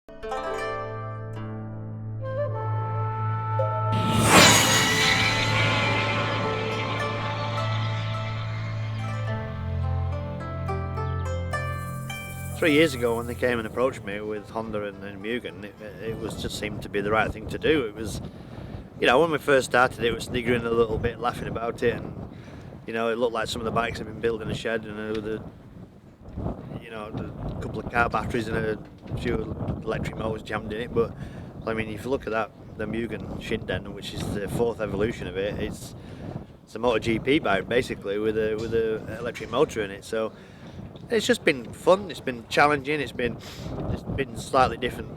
3 years ago, when they came and approached me with Honda and Mugen, it was just seemed to be the right thing to do. It was, when we first started, it was sniggering a little bit, laughing about it, and it looked like some of the bikes had been built in a shed, and a couple of car batteries and a few electric motors jammed in it. But I mean, if you look at that, the Mugen Shinden, which is the fourth evolution of it, it's a MotoGP bike basically with a electric motor in it. So it's just been fun. It's been challenging. It's been slightly different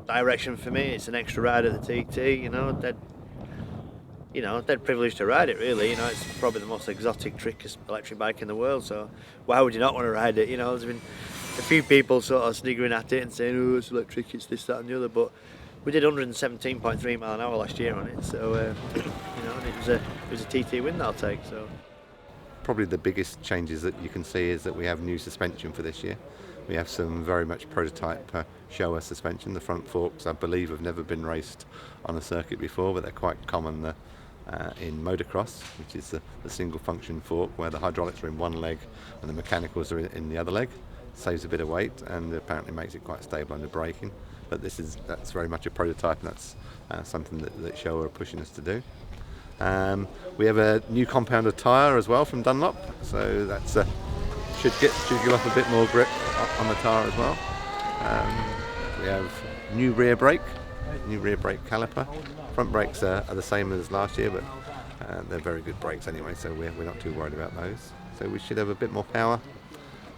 direction for me. It's an extra ride at the TT. Dead privileged to ride it. Really, it's probably the most exotic, trickiest electric bike in the world. So why would you not want to ride it? There's been a few people sort of sniggering at it and saying, "Oh, it's electric. It's this, that, and the other." But we did 117.3 mile an hour last year on it. So it was a TT win that I'll take. So. Probably the biggest changes that you can see is that we have new suspension for this year. We have some very much prototype Showa suspension. The front forks, I believe, have never been raced on a circuit before, but they're quite common in motocross, which is the single function fork where the hydraulics are in one leg and the mechanicals are in the other leg. Saves a bit of weight and apparently makes it quite stable under braking. But that's very much a prototype, and that's something that Showa are pushing us to do. We have a new compounder tyre as well from Dunlop, so that should give us a bit more grip on the tyre as well. We have new rear brake caliper. Front brakes are the same as last year, but they're very good brakes anyway, so we're not too worried about those. So we should have a bit more power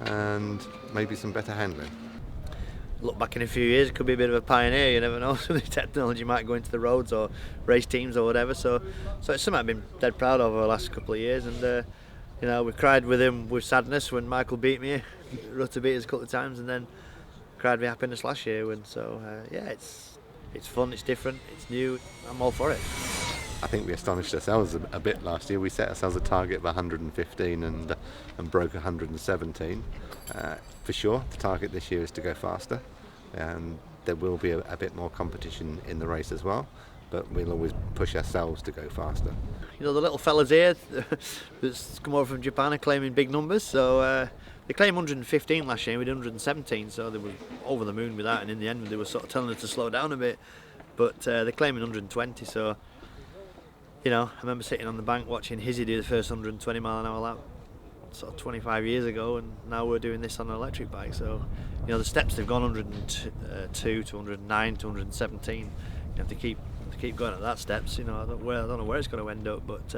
and maybe some better handling. Look back in a few years, it could be a bit of a pioneer. You never know. Some of the technology might go into the roads or race teams or whatever. So it's something I've been dead proud of over the last couple of years. And we cried with him with sadness when Michael beat me. Rutter beat us a couple of times, and then cried with happiness last year. And so it's fun, it's different, it's new. I'm all for it. I think we astonished ourselves a bit last year. We set ourselves a target of 115 and broke 117. For sure, the target this year is to go faster, and there will be a bit more competition in the race as well, but we'll always push ourselves to go faster. The little fellas here that's come over from Japan are claiming big numbers, so they claimed 115 last year, we did 117, so they were over the moon with that, and in the end they were sort of telling us to slow down a bit, but they're claiming 120, so I remember sitting on the bank watching Hizzy do the first 120 mile an hour lap sort of 25 years ago, and now we're doing this on an electric bike. So the steps they've gone 102 to 109 to 117. If they keep going at that steps, I don't know where it's going to end up, but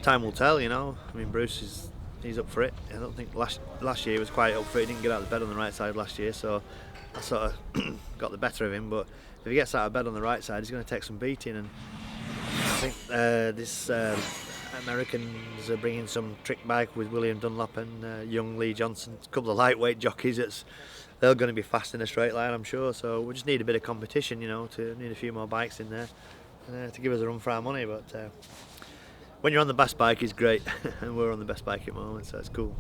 time will tell. I mean, Bruce he's up for it. I don't think last year he was quite up for it. He didn't get out of bed on the right side last year, so I sort of got the better of him. But if he gets out of bed on the right side, he's going to take some beating. And I think this Americans are bringing some trick bike with William Dunlop and young Lee Johnson, a couple of lightweight jockeys. They're going to be fast in a straight line, I'm sure. So we just need a bit of competition, to need a few more bikes in there to give us a run for our money. But when you're on the best bike, it's great, and we're on the best bike at the moment, so it's cool.